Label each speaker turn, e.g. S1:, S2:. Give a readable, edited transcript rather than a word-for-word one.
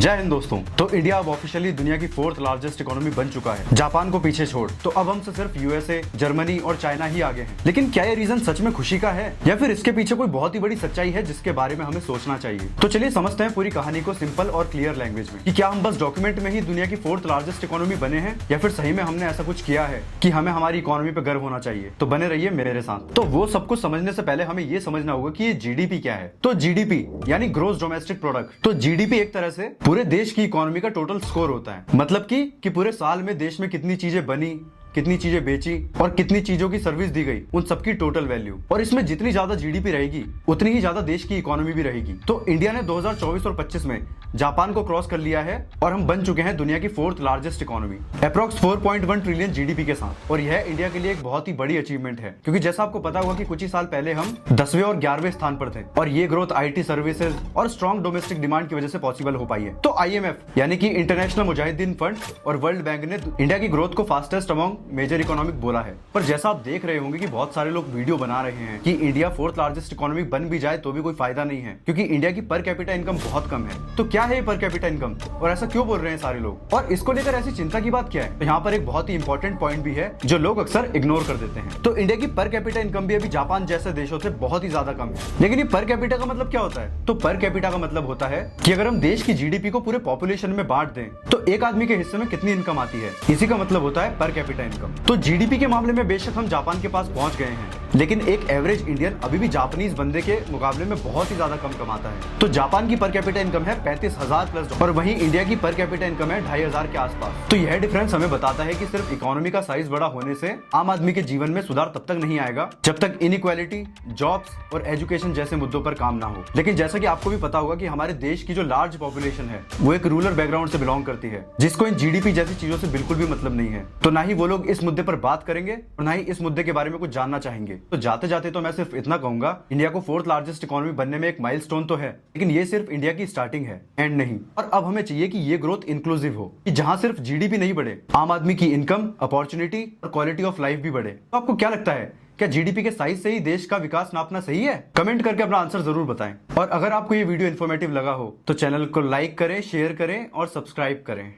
S1: जय हिंद दोस्तों। तो इंडिया अब ऑफिशियली दुनिया की 4th लार्जेस्ट इकोनॉमी बन चुका है, जापान को पीछे छोड़। तो अब हमसे सिर्फ यूएसए, जर्मनी और चाइना ही आगे हैं। लेकिन क्या ये रीजन सच में खुशी का है या फिर इसके पीछे कोई बहुत ही बड़ी सच्चाई है जिसके बारे में हमें सोचना चाहिए? तो चलिए समझते हैं पूरी कहानी को सिंपल और क्लियर लैंग्वेज में कि क्या हम बस डॉक्यूमेंट में ही दुनिया की 4th लार्जेस्ट इकोनॉमी बने हैं या फिर सही में हमने ऐसा कुछ किया है कि हमें हमारी इकोनॉमी पे गर्व होना चाहिए। तो बने रहिए मेरे साथ। तो वो सब कुछ समझने से पहले हमें ये समझना होगा कि ये जीडीपी क्या है। तो जीडीपी यानी ग्रोस डोमेस्टिक प्रोडक्ट। तो जीडीपी एक तरह से पूरे देश की इकोनॉमी का टोटल स्कोर होता है। मतलब कि पूरे साल में देश में कितनी चीजें बनी, कितनी चीजें बेची और कितनी चीजों की सर्विस दी गई, उन सबकी टोटल वैल्यू। और इसमें जितनी ज्यादा जीडीपी रहेगी उतनी ही ज्यादा देश की इकोनॉमी भी रहेगी। तो इंडिया ने 2024 और 25 में जापान को क्रॉस कर लिया है और हम बन चुके हैं दुनिया की 4th largest economy, approx 4.1 trillion GDP के साथ। और यह इंडिया के लिए एक बहुत ही बड़ी अचीवमेंट है, क्योंकि जैसा आपको पता होगा कि कुछ ही साल पहले हम 10वें और 11वें स्थान पर थे और ये ग्रोथ आईटी सर्विसेज और स्ट्रॉन्ग डोमेस्टिक डिमांड की वजह से पॉसिबल हो पाई है। तो आईएमएफ यानी कि इंटरनेशनल मुजाहिदीन फंड और वर्ल्ड बैंक ने इंडिया की ग्रोथ को फास्टेस्ट अमंग मेजर इकोनॉमिक बोला है। पर जैसा आप देख रहे होंगे कि बहुत सारे लोग वीडियो बना रहे हैं कि इंडिया 4th लार्जेस्ट इकोनॉमी बन भी जाए तो भी कोई फायदा नहीं है, क्योंकि इंडिया की पर कैपिटा इनकम बहुत कम है। तो क्या है पर कैपिटा इनकम और ऐसा क्यों बोल रहे हैं सारे लोग, और इसको लेकर ऐसी चिंता की बात क्या है? तो यहाँ पर एक बहुत ही इंपॉर्टेंट पॉइंट भी है जो लोग अक्सर इग्नोर कर देते हैं। तो इंडिया की पर कैपिटा इनकम भी अभी जापान जैसे देशों से बहुत ही ज्यादा कम है। लेकिन ये पर कैपिटा का मतलब क्या होता है? तो पर कैपिटा का मतलब होता है कि अगर हम देश की जीडीपी को पूरे पॉपुलेशन में बांट दें तो एक आदमी के हिस्से में कितनी इनकम आती है, इसी का मतलब होता है पर कैपिटा इनकम। तो जीडीपी के मामले में बेशक हम जापान के पास पहुंच गए हैं, लेकिन एक एवरेज इंडियन अभी भी जापानीज बंदे के मुकाबले में बहुत ही ज्यादा कम कमाता है। तो जापान की पर कैपिटा इनकम है 35,000 प्लस और वहीं इंडिया की पर कैपिटा इनकम है 2,500 के आसपास। तो यह डिफरेंस हमें बताता है कि सिर्फ इकोनॉमी का साइज बड़ा होने से आम आदमी के जीवन में सुधार तब तक नहीं आएगा जब तक इनइक्वालिटी, जॉब्स और एजुकेशन जैसे मुद्दों पर काम ना हो। लेकिन जैसा कि आपको भी पता होगा कि हमारे देश की जो लार्ज पॉपुलेशन है वो एक रूरल बैकग्राउंड से बिलोंग करती है, जिसको इन जीडीपी जैसी चीजों से बिल्कुल भी मतलब नहीं है। तो ना ही वो लोग इस मुद्दे पर बात करेंगे और ना ही इस मुद्दे के बारे में कुछ जानना चाहेंगे। तो जाते जाते तो मैं सिर्फ इतना कहूंगा, इंडिया को 4th लार्जेस्ट इकोनॉमी बनने में एक माइलस्टोन तो है, लेकिन ये सिर्फ इंडिया की स्टार्टिंग है, एंड नहीं। और अब हमें चाहिए कि ये ग्रोथ इंक्लूसिव हो, कि जहां सिर्फ जीडीपी नहीं बढ़े, आम आदमी की इनकम, अपॉर्चुनिटी और क्वालिटी ऑफ लाइफ भी बढ़े। तो आपको क्या लगता है, क्या जीडीपी के साइज से ही देश का विकास नापना सही है? कमेंट करके अपना आंसर जरूर बताएं। और अगर आपको ये वीडियो इन्फॉर्मेटिव लगा हो तो चैनल को लाइक करें, शेयर करें और सब्सक्राइब करें।